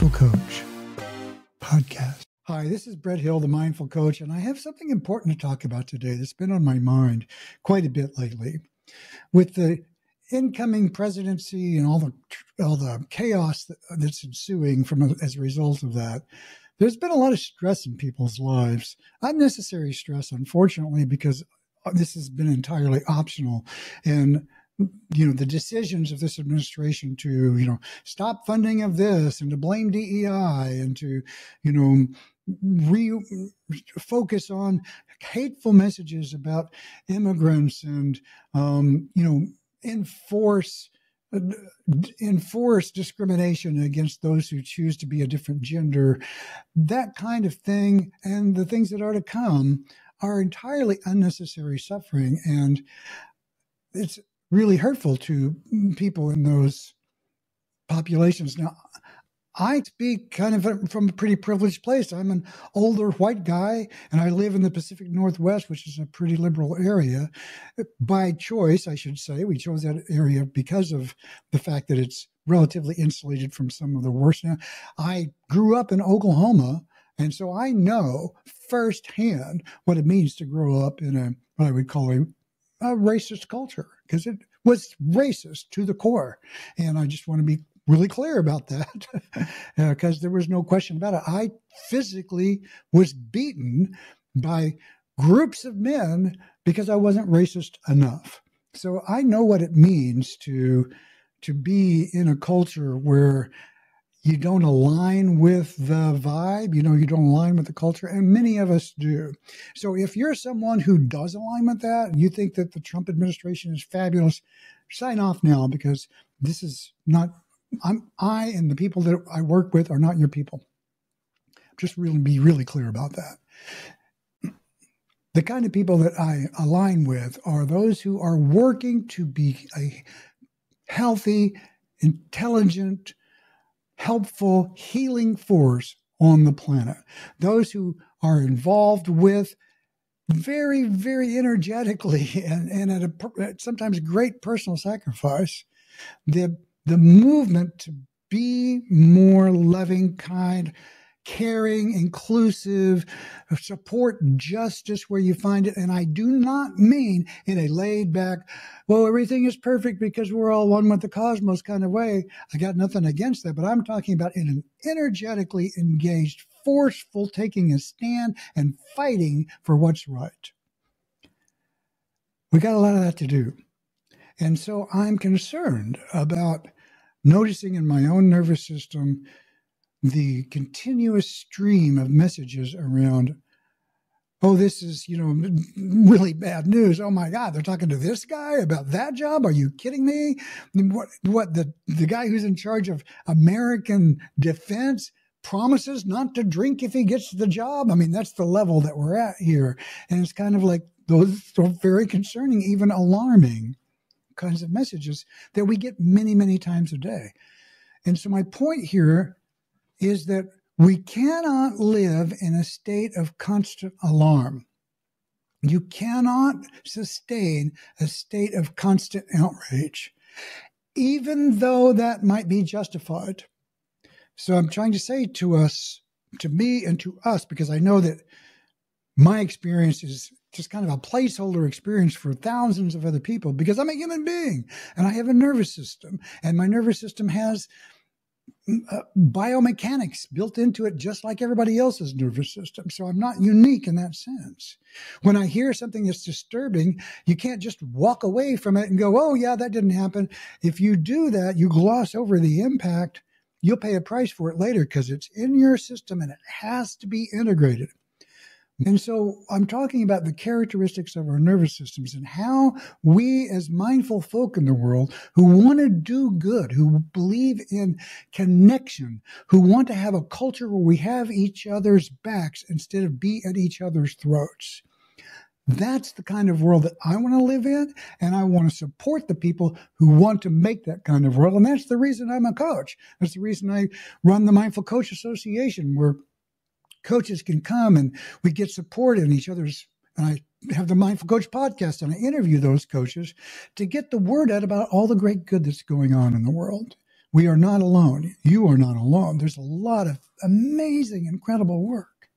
Mindful Coach podcast. Hi, this is Brett Hill, the Mindful Coach, and I have something important to talk about today that's been on my mind quite a bit lately. With the incoming presidency and all the chaos that's ensuing as a result of that, there's been a lot of stress in people's lives. Unnecessary stress, unfortunately, because this has been entirely optional. And the decisions of this administration to, stop funding of this and to blame DEI and to, focus on hateful messages about immigrants and, enforce discrimination against those who choose to be a different gender, that kind of thing, and the things that are to come are entirely unnecessary suffering. And it's really hurtful to people in those populations. Now, I speak kind of from a pretty privileged place. I'm an older white guy, and I live in the Pacific Northwest, which is a pretty liberal area. By choice, I should say. We chose that area because of the fact that it's relatively insulated from some of the worst. Now, I grew up in Oklahoma, and so I know firsthand what it means to grow up in what I would call a racist culture, because it was racist to the core. And I just want to be really clear about that, because there was no question about it. I physically was beaten by groups of men because I wasn't racist enough. So I know what it means to be in a culture where you don't align with the vibe, you don't align with the culture, and many of us do. So if you're someone who does align with that, and you think that the Trump administration is fabulous, sign off now, because this is not, I and the people that I work with are not your people. Just be really clear about that. The kind of people that I align with are those who are working to be a healthy, intelligent, helpful, healing force on the planet. Those who are involved with very, very energetically and at sometimes great personal sacrifice, the movement to be more loving, kind, caring, inclusive, support justice where you find it. And I do not mean in a laid back, well, everything is perfect because we're all one with the cosmos kind of way. I got nothing against that, but I'm talking about in an energetically engaged, forceful, taking a stand and fighting for what's right. We got a lot of that to do. And so I'm concerned about noticing in my own nervous system the continuous stream of messages around, oh, this is, really bad news. Oh my God, they're talking to this guy about that job. Are you kidding me? What the guy who's in charge of American defense promises not to drink if he gets the job? I mean, that's the level that we're at here. And it's kind of like those are very concerning, even alarming kinds of messages that we get many, many times a day. And so my point here is that we cannot live in a state of constant alarm. You cannot sustain a state of constant outrage, even though that might be justified. So I'm trying to say to me and to us, because I know that my experience is just kind of a placeholder experience for thousands of other people, because I'm a human being and I have a nervous system, and my nervous system has biomechanics built into it, just like everybody else's nervous system. So I'm not unique in that sense. When I hear something that's disturbing, you can't just walk away from it and go, oh yeah, that didn't happen. If you do that, you gloss over the impact. You'll pay a price for it later, because it's in your system and it has to be integrated. And so I'm talking about the characteristics of our nervous systems and how we as mindful folk in the world who want to do good, who believe in connection, who want to have a culture where we have each other's backs instead of be at each other's throats. That's the kind of world that I want to live in, and I want to support the people who want to make that kind of world. And that's the reason I'm a coach. That's the reason I run the Mindful Coach Association, where coaches can come and we get support in each other's. And I have the Mindful Coach podcast, and I interview those coaches to get the word out about all the great good that's going on in the world. We are not alone. You are not alone. There's a lot of amazing, incredible work.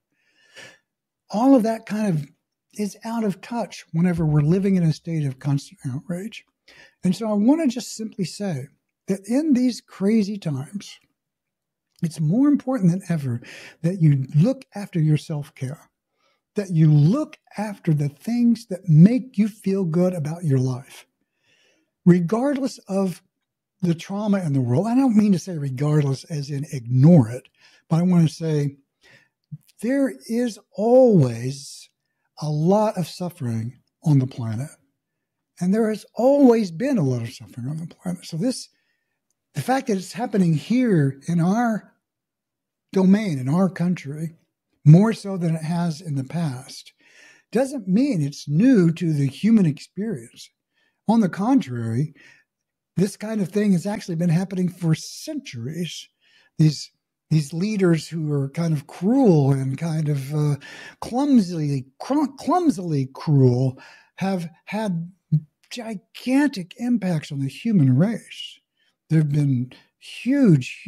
All of that kind of is out of touch whenever we're living in a state of constant outrage. And so I want to just simply say that in these crazy times, it's more important than ever that you look after your self-care, that you look after the things that make you feel good about your life, regardless of the trauma in the world. I don't mean to say regardless as in ignore it, but I want to say there is always a lot of suffering on the planet. And there has always been a lot of suffering on the planet. So the fact that it's happening here in our domain, in our country, more so than it has in the past, doesn't mean it's new to the human experience. On the contrary, this kind of thing has actually been happening for centuries. These leaders who are kind of cruel and kind of clumsily cruel have had gigantic impacts on the human race. There have been huge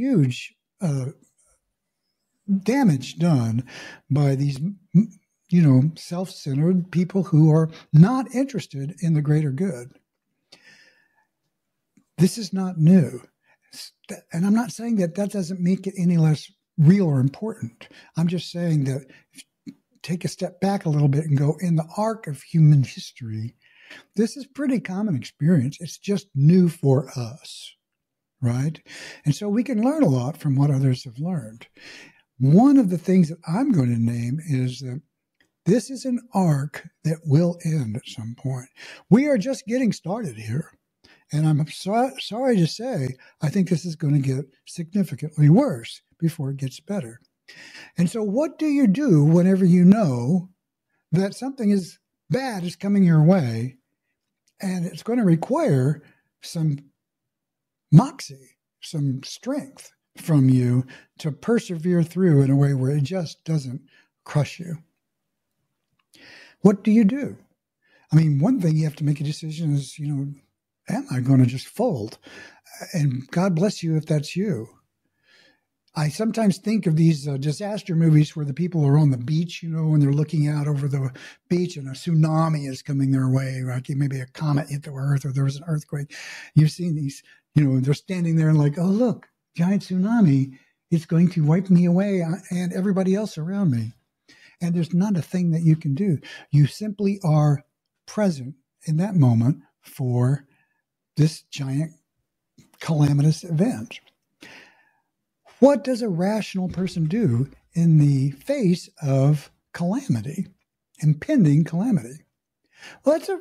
damage done by these, self-centered people who are not interested in the greater good. This is not new. And I'm not saying that doesn't make it any less real or important. I'm just saying that take a step back a little bit and go, in the arc of human history, this is pretty common experience. It's just new for us, right? And so we can learn a lot from what others have learned. One of the things that I'm going to name is that this is an arc that will end at some point. We are just getting started here. And I'm sorry to say, I think this is going to get significantly worse before it gets better. And so what do you do whenever you know that something bad is coming your way and it's going to require some moxie, some strength from you to persevere through in a way where it just doesn't crush you? What do you do? I mean, one thing you have to make a decision is, am I going to just fold? And God bless you if that's you. I sometimes think of these disaster movies where the people are on the beach, when they're looking out over the beach and a tsunami is coming their way, right? Maybe a comet hit the earth or there was an earthquake. You've seen these, they're standing there and like, oh, look, giant tsunami. It's going to wipe me away and everybody else around me. And there's not a thing that you can do. You simply are present in that moment for this giant calamitous event. What does a rational person do in the face of calamity, impending calamity? Well, that's a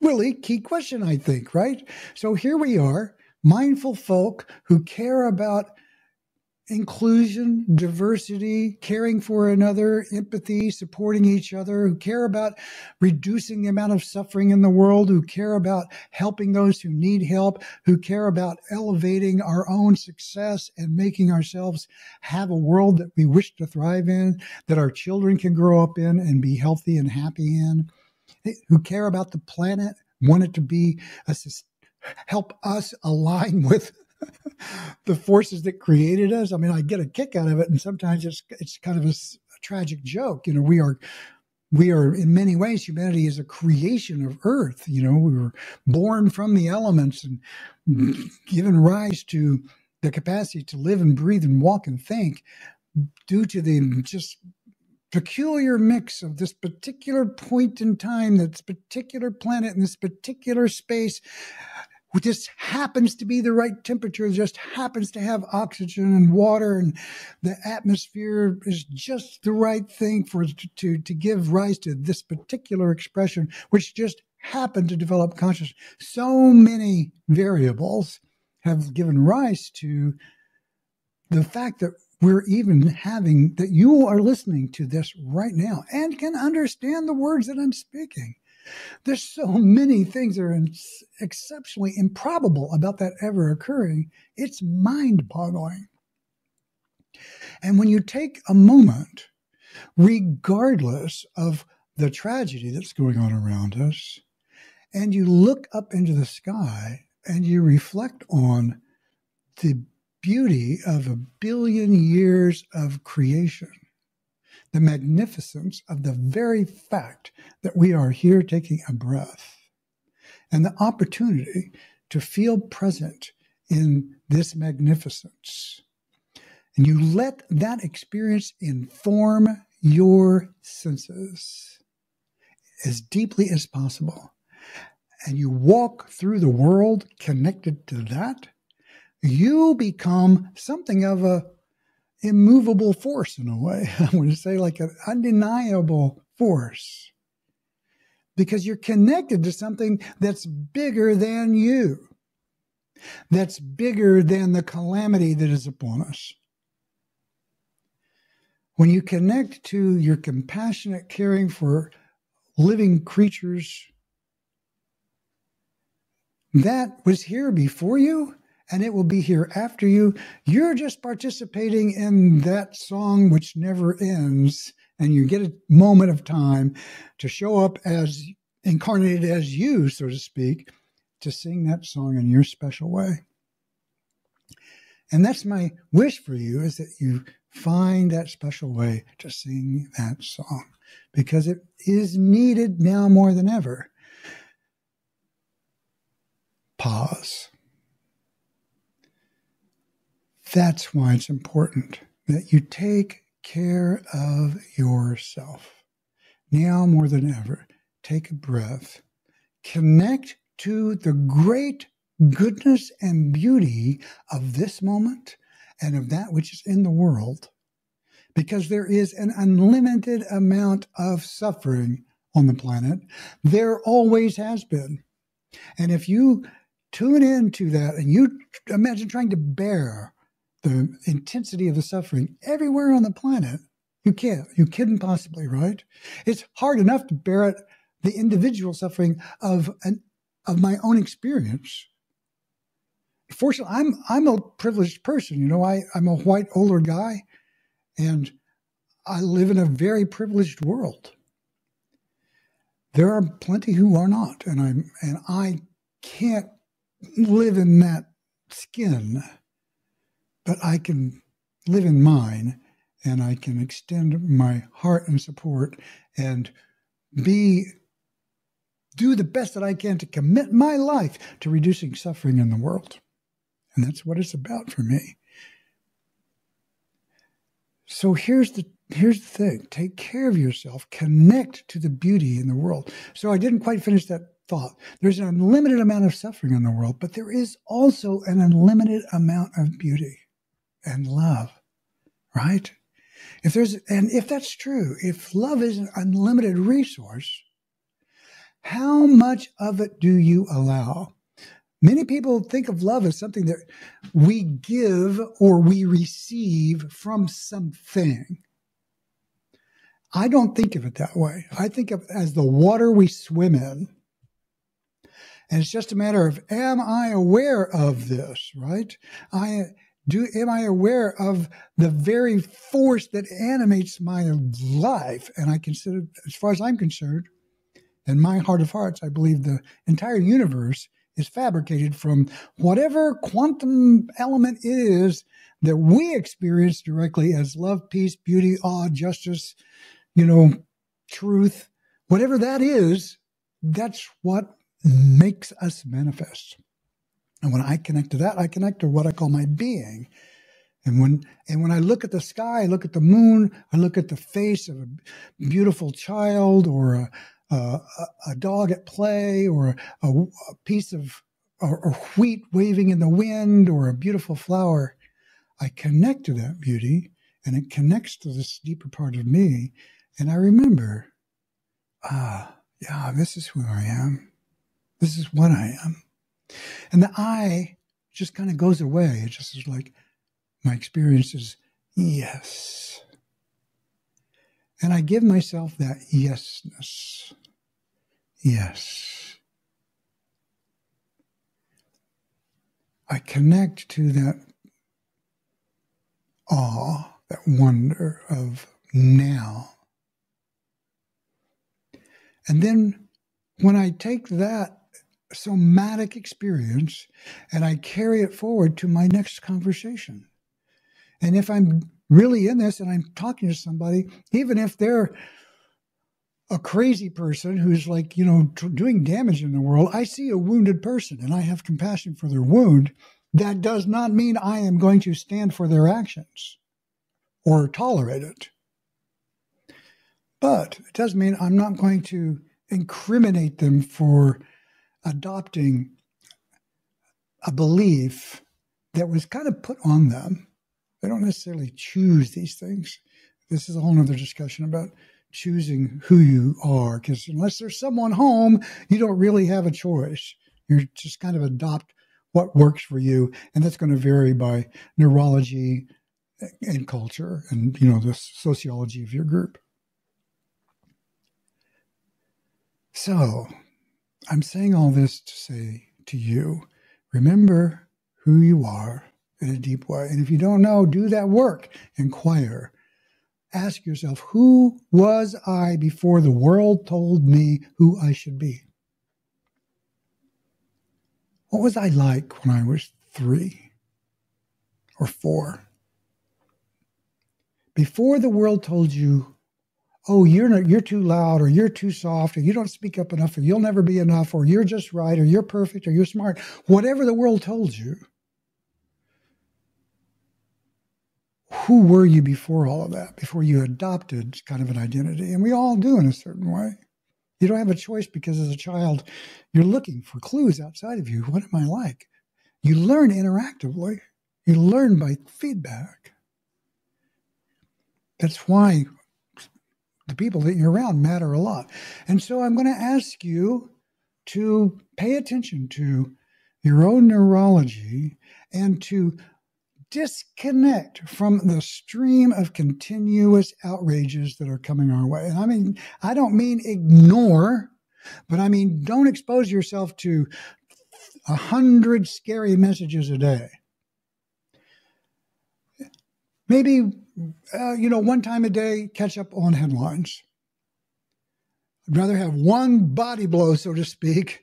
really key question, I think, right? So here we are, mindful folk who care about inclusion, diversity, caring for another, empathy, supporting each other, who care about reducing the amount of suffering in the world, who care about helping those who need help, who care about elevating our own success and making ourselves have a world that we wish to thrive in, that our children can grow up in and be healthy and happy in, who care about the planet, want it to be help us align with the forces that created us. I mean, I get a kick out of it, and sometimes it's kind of a tragic joke. We are in many ways, humanity is a creation of Earth. We were born from the elements and given rise to the capacity to live and breathe and walk and think due to the just peculiar mix of this particular point in time, this particular planet, and this particular space. Just happens to be the right temperature, just happens to have oxygen and water, and the atmosphere is just the right thing for it to give rise to this particular expression, which just happened to develop consciousness. So many variables have given rise to the fact that we're even having, that you are listening to this right now and can understand the words that I'm speaking. There's so many things that are exceptionally improbable about that ever occurring. It's mind-boggling. And when you take a moment, regardless of the tragedy that's going on around us, and you look up into the sky and you reflect on the beauty of 1,000,000,000 years of creation, the magnificence of the very fact that we are here taking a breath, and the opportunity to feel present in this magnificence. And you let that experience inform your senses as deeply as possible. And you walk through the world connected to that, you become something of a immovable force in a way. I want to say like an undeniable force. Because you're connected to something that's bigger than you. That's bigger than the calamity that is upon us. When you connect to your compassionate caring for living creatures, that was here before you, and it will be here after you. You're just participating in that song which never ends, and you get a moment of time to show up as incarnated as you, so to speak, to sing that song in your special way. And that's my wish for you, is that you find that special way to sing that song, because it is needed now more than ever. Pause. That's why it's important that you take care of yourself. Now more than ever, take a breath. Connect to the great goodness and beauty of this moment and of that which is in the world, because there is an unlimited amount of suffering on the planet. There always has been. And if you tune into that and you imagine trying to bear the intensity of the suffering everywhere on the planet, you can't. You couldn't possibly, right? It's hard enough to bear it, the individual suffering of my own experience. Fortunately, I'm a privileged person. You know, I'm a white older guy, and I live in a very privileged world. There are plenty who are not, and I can't live in that skin, but I can live in mine, and I can extend my heart and support and do the best that I can to commit my life to reducing suffering in the world. And that's what it's about for me. So here's the thing. Take care of yourself. Connect to the beauty in the world. So I didn't quite finish that thought. There's an unlimited amount of suffering in the world, but there is also an unlimited amount of beauty and love, right? If that's true, if love is an unlimited resource, how much of it do you allow? Many people think of love as something that we give or we receive from something. I don't think of it that way. I think of it as the water we swim in. And it's just a matter of, am I aware of this, right? Am I aware of the very force that animates my life? And I consider, as far as I'm concerned, in my heart of hearts, I believe the entire universe is fabricated from whatever quantum element it is that we experience directly as love, peace, beauty, awe, justice, truth. Whatever that is, that's what makes us manifest. And when I connect to that, I connect to what I call my being. And when I look at the sky, I look at the moon, I look at the face of a beautiful child or a dog at play or a piece of or wheat waving in the wind or a beautiful flower, I connect to that beauty, and it connects to this deeper part of me. And I remember, this is who I am. This is what I am. And the I just kind of goes away. It just is like, my experience is yes. And I give myself that yesness. Yes. I connect to that awe, that wonder of now. And then when I take that somatic experience, and I carry it forward to my next conversation. And if I'm really in this and I'm talking to somebody, even if they're a crazy person who's like, doing damage in the world, I see a wounded person and I have compassion for their wound. That does not mean I am going to stand for their actions or tolerate it. But it does mean I'm not going to incriminate them for adopting a belief that was kind of put on them. They don't necessarily choose these things. This is a whole other discussion about choosing who you are, because unless there's someone home, you don't really have a choice. You're just kind of adopt what works for you, and that's going to vary by neurology and culture and, the sociology of your group. So I'm saying all this to say to you, remember who you are in a deep way. And if you don't know, do that work. Inquire. Ask yourself, who was I before the world told me who I should be? What was I like when I was 3 or 4? Before the world told you, oh, you're too loud, or you're too soft, or you don't speak up enough, or you'll never be enough, or you're just right, or you're perfect, or you're smart, whatever the world told you, who were you before all of that, before you adopted kind of an identity? And we all do in a certain way. You don't have a choice, because as a child, you're looking for clues outside of you. What am I like? You learn interactively. You learn by feedback. That's why the people that you're around matter a lot. And so I'm going to ask you to pay attention to your own neurology and to disconnect from the stream of continuous outrages that are coming our way. And I don't mean ignore, but I mean don't expose yourself to 100 scary messages a day. Maybe, one time a day, catch up on headlines. I'd rather have one body blow, so to speak,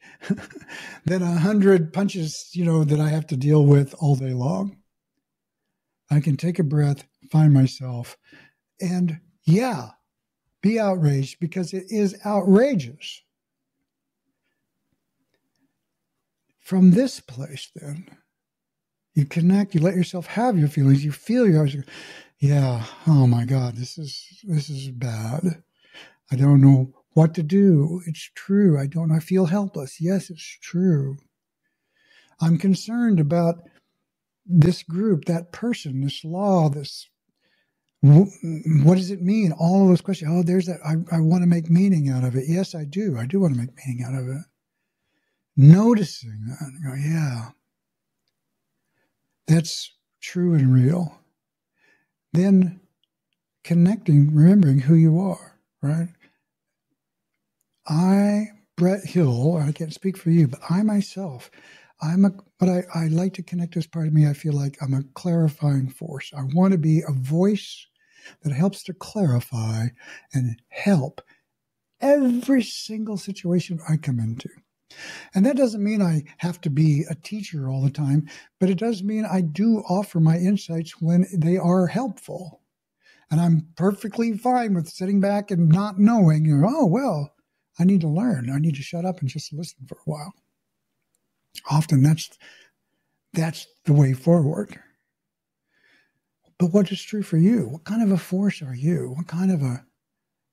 than 100 punches, that I have to deal with all day long. I can take a breath, find myself, and be outraged, because it is outrageous. From this place, then, you connect, you let yourself have your feelings, you feel oh my God, this is bad. I don't know what to do. It's true. I feel helpless. Yes, it's true. I'm concerned about this group, that person, this law, what does it mean? All of those questions. Oh, there's that. I want to make meaning out of it. Yes, I do. I do want to make meaning out of it. Noticing that. That's true and real. Then connecting, remembering who you are, right? Brett Hill, I can't speak for you, but I myself, but I like to connect as part of me. I feel like I'm a clarifying force. I want to be a voice that helps to clarify and help every single situation I come into. And that doesn't mean I have to be a teacher all the time, but it does mean I do offer my insights when they are helpful. And I'm perfectly fine with sitting back and not knowing, I need to learn. I need to shut up and just listen for a while. Often that's the way forward. But what is true for you? What kind of a force are you?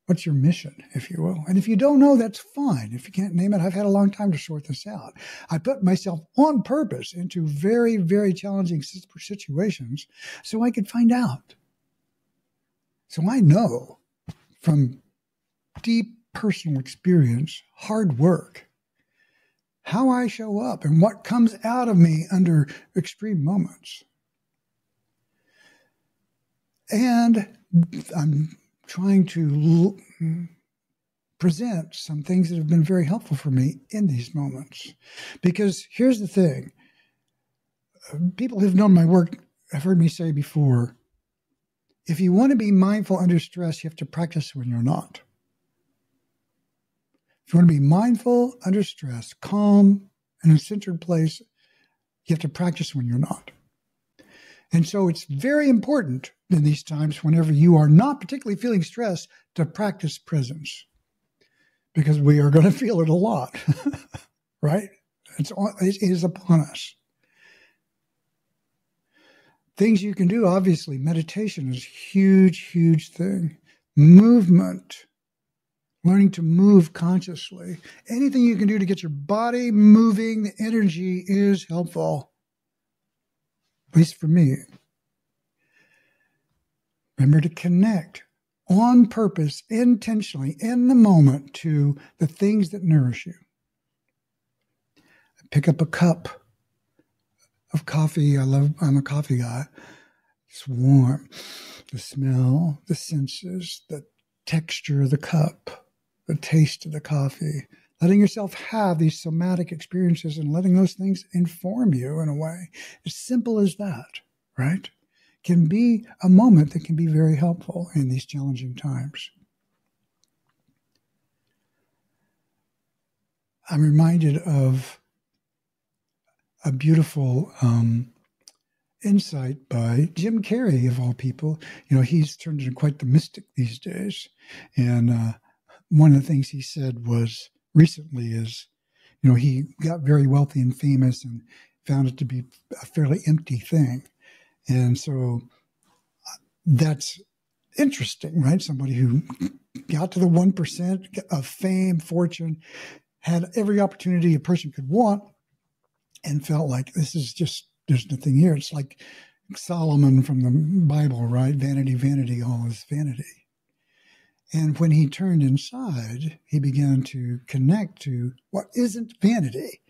What's your mission, if you will? And if you don't know, that's fine. If you can't name it, I've had a long time to sort this out. I put myself on purpose into very, very challenging situations so I could find out. So I know from deep personal experience, hard work, how I show up and what comes out of me under extreme moments. And I'm trying to present some things that have been very helpful for me in these moments. Because here's the thing. People who've known my work have heard me say before, if you want to be mindful under stress, you have to practice when you're not. If you want to be mindful under stress, calm, in a centered place, you have to practice when you're not. And so it's very important in these times, whenever you are not particularly feeling stress, to practice presence, because we are going to feel it a lot, right? It is upon us. Things you can do, obviously, meditation is a huge, huge thing. Movement, learning to move consciously. Anything you can do to get your body moving, the energy is helpful, at least for me. Remember to connect on purpose, intentionally, in the moment, to the things that nourish you. Pick up a cup of coffee. I'm a coffee guy. It's warm. The smell, the senses, the texture of the cup, the taste of the coffee. Letting yourself have these somatic experiences and letting those things inform you in a way. As simple as that, right? Can be a moment that can be very helpful in these challenging times. I'm reminded of a beautiful insight by Jim Carrey, of all people. He's turned into quite the mystic these days. And one of the things he said was recently is, he got very wealthy and famous and found it to be a fairly empty thing. And so that's interesting, right? Somebody who got to the 1% of fame, fortune, had every opportunity a person could want, and felt like this is just, there's nothing here. It's like Solomon from the Bible, right? Vanity, vanity, all is vanity. And when he turned inside, he began to connect to what isn't vanity,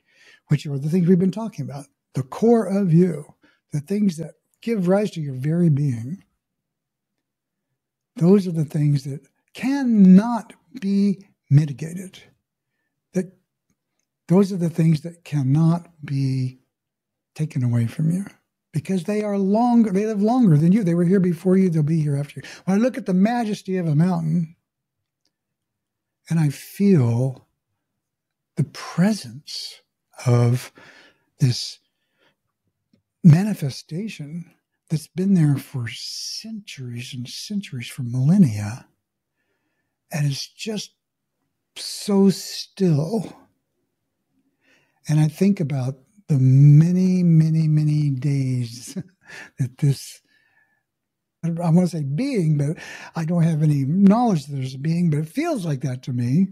which are the things we've been talking about, the core of you, the things that give rise to your very being. Those are the things that cannot be mitigated. Those are the things that cannot be taken away from you, because they live longer than you. They were here before you, they'll be here after you. When I look at the majesty of a mountain and I feel the presence of this manifestation that's been there for centuries and centuries, for millennia, and it's just so still. And I think about the many, many, many days that this, I want to say being, but I don't have any knowledge that there's a being, but it feels like that to me,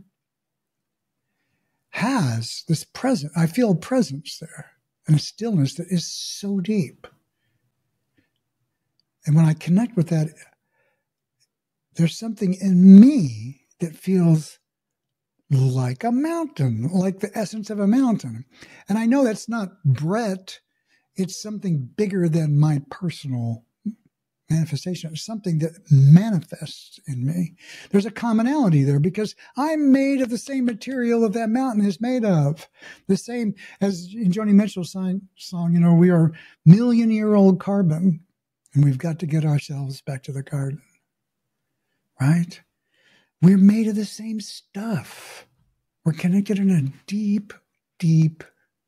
has this presence. I feel a presence there and a stillness that is so deep. And when I connect with that, there's something in me that feels like a mountain, like the essence of a mountain. And I know that's not Brett. It's something bigger than my personal manifestation. It's something that manifests in me. There's a commonality there because I'm made of the same material that mountain is made of. The same as in Joni Mitchell's song, we are million-year-old carbon, and we've got to get ourselves back to the garden. Right? We're made of the same stuff. We're connected in a deep, deep,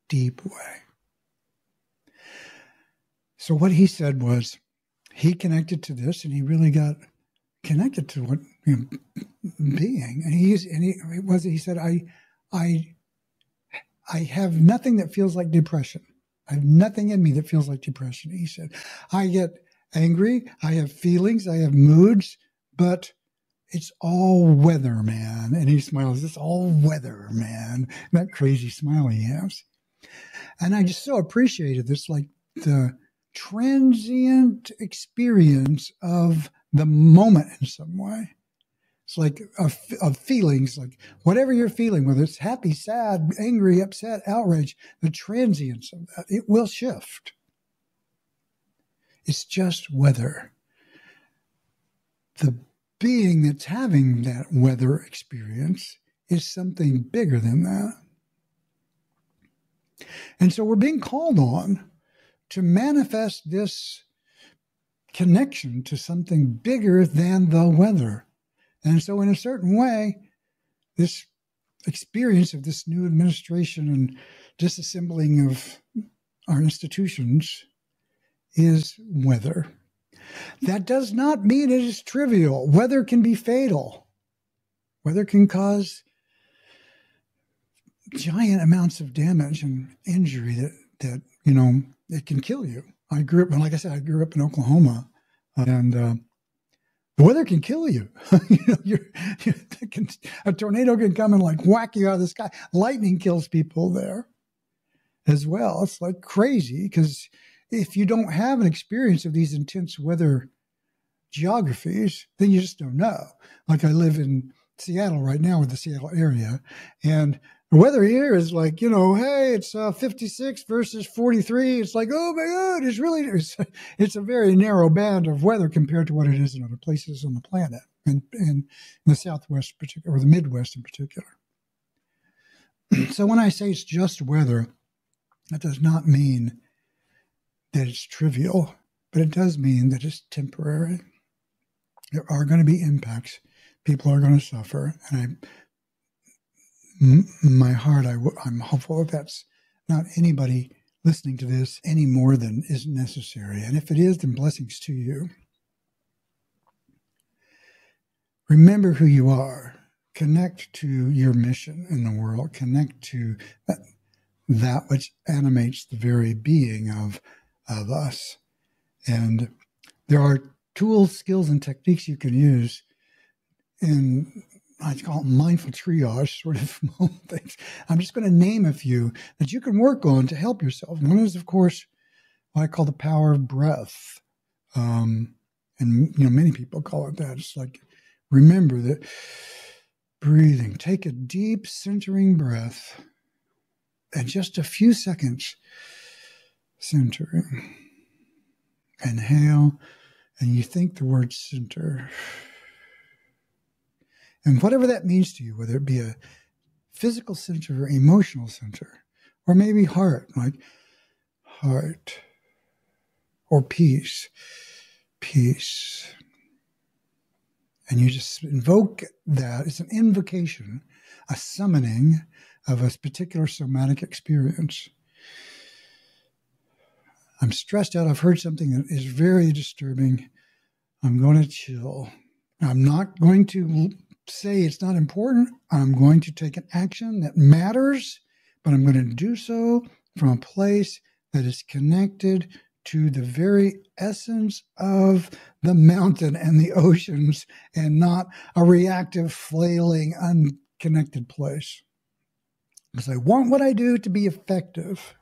deep way. So what he said was, he connected to this, and he really got connected to what being. And he said, I have nothing that feels like depression. I have nothing in me that feels like depression. He said, I get angry, I have feelings, I have moods, but it's all weather, man. And he smiles, it's all weather, man. That crazy smile he has. And I just so appreciated this, like the transient experience of the moment in some way. It's like of feelings, like whatever you're feeling, whether it's happy, sad, angry, upset, outrage, the transience of that, it will shift. It's just weather. The being that's having that weather experience is something bigger than that. And so we're being called on to manifest this connection to something bigger than the weather. And so in a certain way, this experience of this new administration and disassembling of our institutions is weather. That does not mean it is trivial. Weather can be fatal. Weather can cause giant amounts of damage and injury that it can kill you. Like I said, I grew up in Oklahoma, and the weather can kill you. A tornado can come and like whack you out of the sky. Lightning kills people there as well. It's like crazy, because if you don't have an experience of these intense weather geographies, then you just don't know. Like I live in Seattle right now, with the Seattle area, and the weather here is like, hey, it's 56 versus 43. It's like, oh my God, it's a very narrow band of weather compared to what it is in other places on the planet, and in the Southwest particular, or the Midwest in particular. So when I say it's just weather, that does not mean that it's trivial, but it does mean that it's temporary. There are going to be impacts. People are going to suffer, and my heart, I'm hopeful that that's not anybody listening to this any more than is necessary. And if it is, then blessings to you. Remember who you are. Connect to your mission in the world. Connect to that which animates the very being of us. And there are tools, skills, and techniques you can use in, I call it mindful triage sort of things. I'm just going to name a few that you can work on to help yourself. One is, of course, what I call the power of breath. And many people call it that. It's like, remember that breathing, take a deep centering breath, and just a few seconds centering. Inhale, and you think the word center. And whatever that means to you, whether it be a physical center or emotional center, or maybe heart, like heart, or peace. And you just invoke that. It's an invocation, a summoning of a particular somatic experience. I'm stressed out. I've heard something that is very disturbing. I'm going to chill. I'm not going to say it's not important. I'm going to take an action that matters, but I'm going to do so from a place that is connected to the very essence of the mountain and the oceans, and not a reactive, flailing, unconnected place. Because I want what I do to be effective.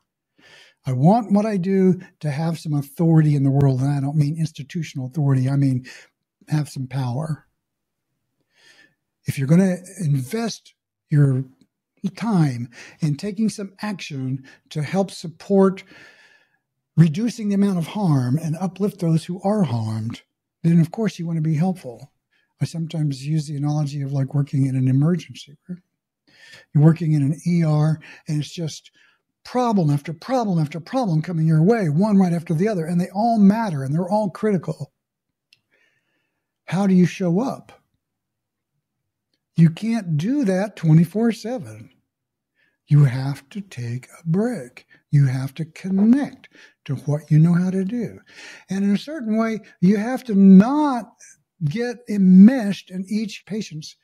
I want what I do to have some authority in the world, and I don't mean institutional authority. I mean have some power. If you're going to invest your time in taking some action to help support reducing the amount of harm and uplift those who are harmed, then of course you want to be helpful. I sometimes use the analogy of like working in an emergency room. You're working in an ER, and it's just problem after problem after problem coming your way, one right after the other, and they all matter and they're all critical. How do you show up? You can't do that 24/7. You have to take a break. You have to connect to what you know how to do. And in a certain way, you have to not get enmeshed in each patient's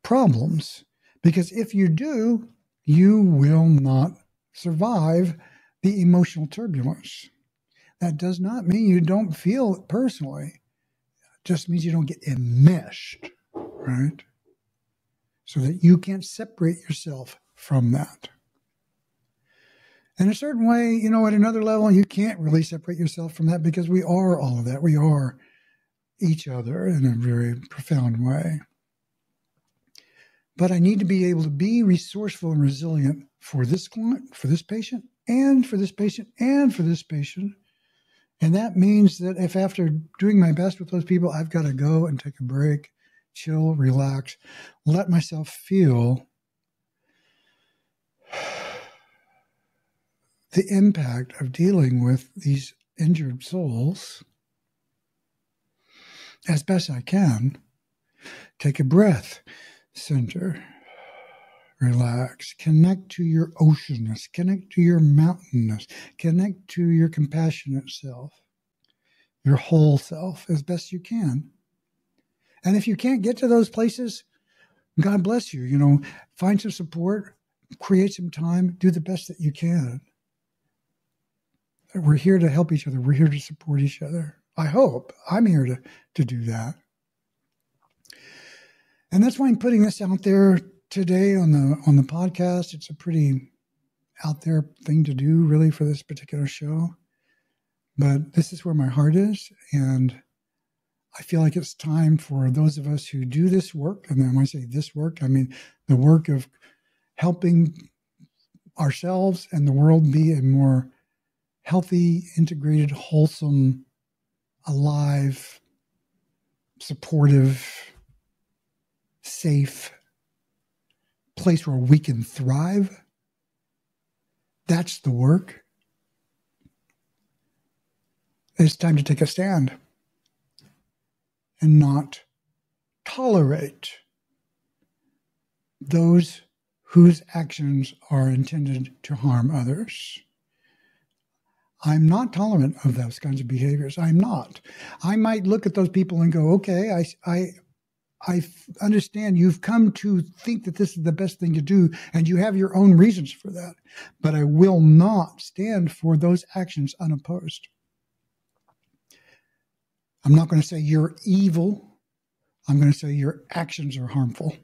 problems, because if you do, you will not survive the emotional turbulence. That does not mean you don't feel it personally. It just means you don't get enmeshed, right? So that you can't separate yourself from that. In a certain way, at another level, you can't really separate yourself from that, because we are all of that. We are each other in a very profound way. But I need to be able to be resourceful and resilient for this client, for this patient, and for this patient, and for this patient. And that means that if after doing my best with those people, I've got to go and take a break, chill, relax, let myself feel the impact of dealing with these injured souls as best I can. Take a breath, center, relax. Connect to your oceanness. Connect to your mountainness. Connect to your compassionate self, your whole self, as best you can. And if you can't get to those places, God bless you. You know, find some support, create some time, do the best that you can. We're here to help each other. We're here to support each other. I hope. I'm here to do that. And that's why I'm putting this out there today on the podcast. It's a pretty out there thing to do, really, for this particular show. But this is where my heart is. And I feel like it's time for those of us who do this work, and then when I say this work, I mean the work of helping ourselves and the world be a more healthy, integrated, wholesome, alive, supportive, safe place where we can thrive. That's the work. It's time to take a stand and not tolerate those whose actions are intended to harm others. I'm not tolerant of those kinds of behaviors. I'm not. I might look at those people and go, okay, I understand you've come to think that this is the best thing to do, and you have your own reasons for that. But I will not stand for those actions unopposed. I'm not going to say you're evil. I'm going to say your actions are harmful.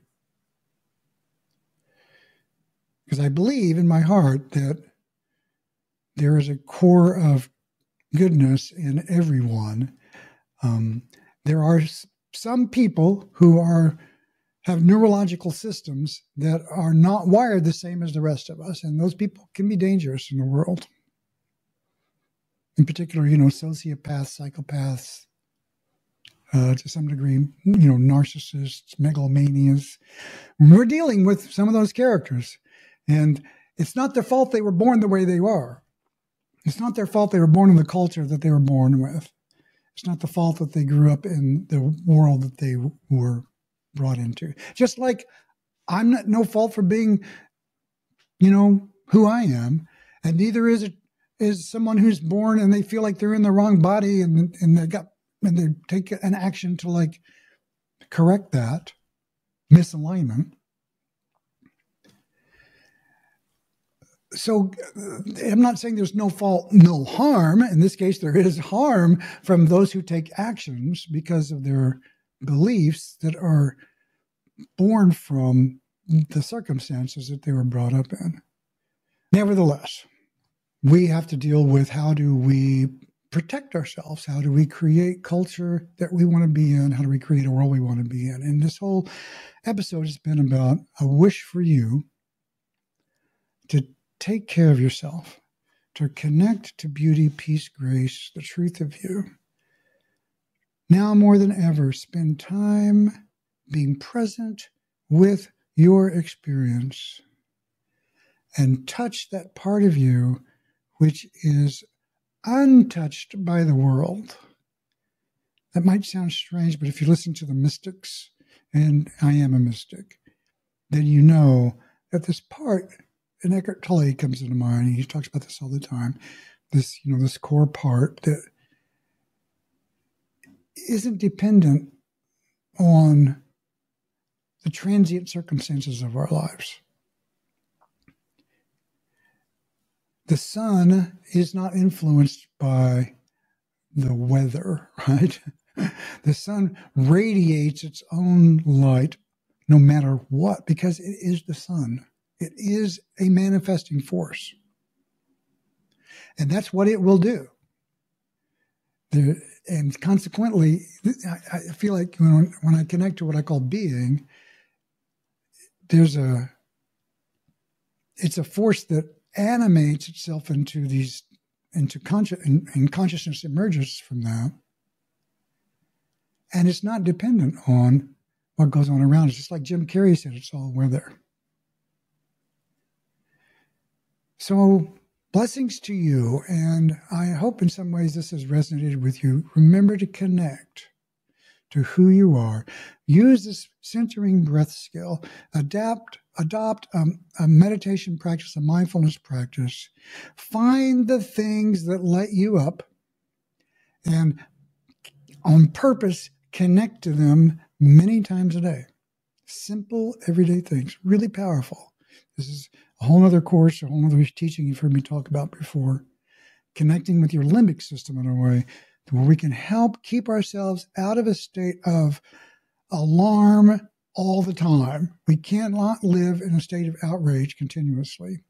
Because I believe in my heart that there is a core of goodness in everyone. There are some people who have neurological systems that are not wired the same as the rest of us, and those people can be dangerous in the world. In particular, sociopaths, psychopaths, to some degree, narcissists, megalomanias. We're dealing with some of those characters, and it's not their fault they were born the way they are. It's not their fault they were born in the culture that they were born with. It's not the fault that they grew up in the world that they were brought into. Just like I'm no fault for being, who I am, and neither is someone who's born and they feel like they're in the wrong body and they take an action to correct that misalignment. So I'm not saying there's no fault, no harm. In this case, there is harm from those who take actions because of their beliefs that are born from the circumstances that they were brought up in. Nevertheless, we have to deal with how do we protect ourselves? How do we create culture that we want to be in? How do we create a world we want to be in? And this whole episode has been about a wish for you to take care of yourself, to connect to beauty, peace, grace, the truth of you. Now more than ever, spend time being present with your experience and touch that part of you which is untouched by the world. That might sound strange, but if you listen to the mystics, and I am a mystic, then you know that this part, and Eckhart Tolle comes into mind, and he talks about this all the time, this core part that isn't dependent on the transient circumstances of our lives. The sun is not influenced by the weather, right? The sun radiates its own light no matter what, because it is the sun. It is a manifesting force. And that's what it will do. And consequently, I feel like when I connect to what I call being, it's a force that animates itself into consciousness emerges from that. And it's not dependent on what goes on around. It's just like Jim Carrey said, it's all weather. So blessings to you, and I hope in some ways this has resonated with you. Remember to connect to who you are. Use this centering breath skill. Adopt a meditation practice, a mindfulness practice. Find the things that light you up and on purpose connect to them many times a day. Simple, everyday things, really powerful. This is a whole other course, a whole other teaching you've heard me talk about before. Connecting with your limbic system in a way where we can help keep ourselves out of a state of alarm all the time. We cannot live in a state of outrage continuously.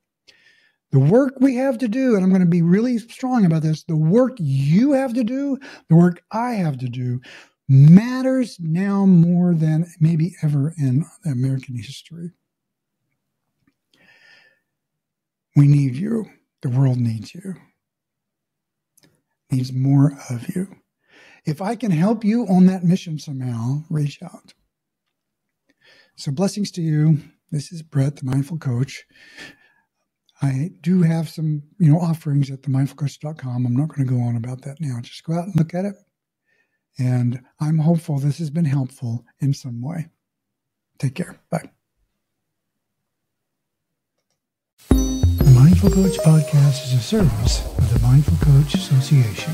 The work we have to do, and I'm going to be really strong about this, the work you have to do, the work I have to do, matters now more than maybe ever in American history. We need you. The world needs you. Needs more of you. If I can help you on that mission somehow, reach out. So blessings to you. This is Brett, the Mindful Coach. I do have some, offerings at themindfulcoach.com. I'm not going to go on about that now. Just go out and look at it. And I'm hopeful this has been helpful in some way. Take care. Bye. The Mindful Coach Podcast is a service of the Mindful Coach Association.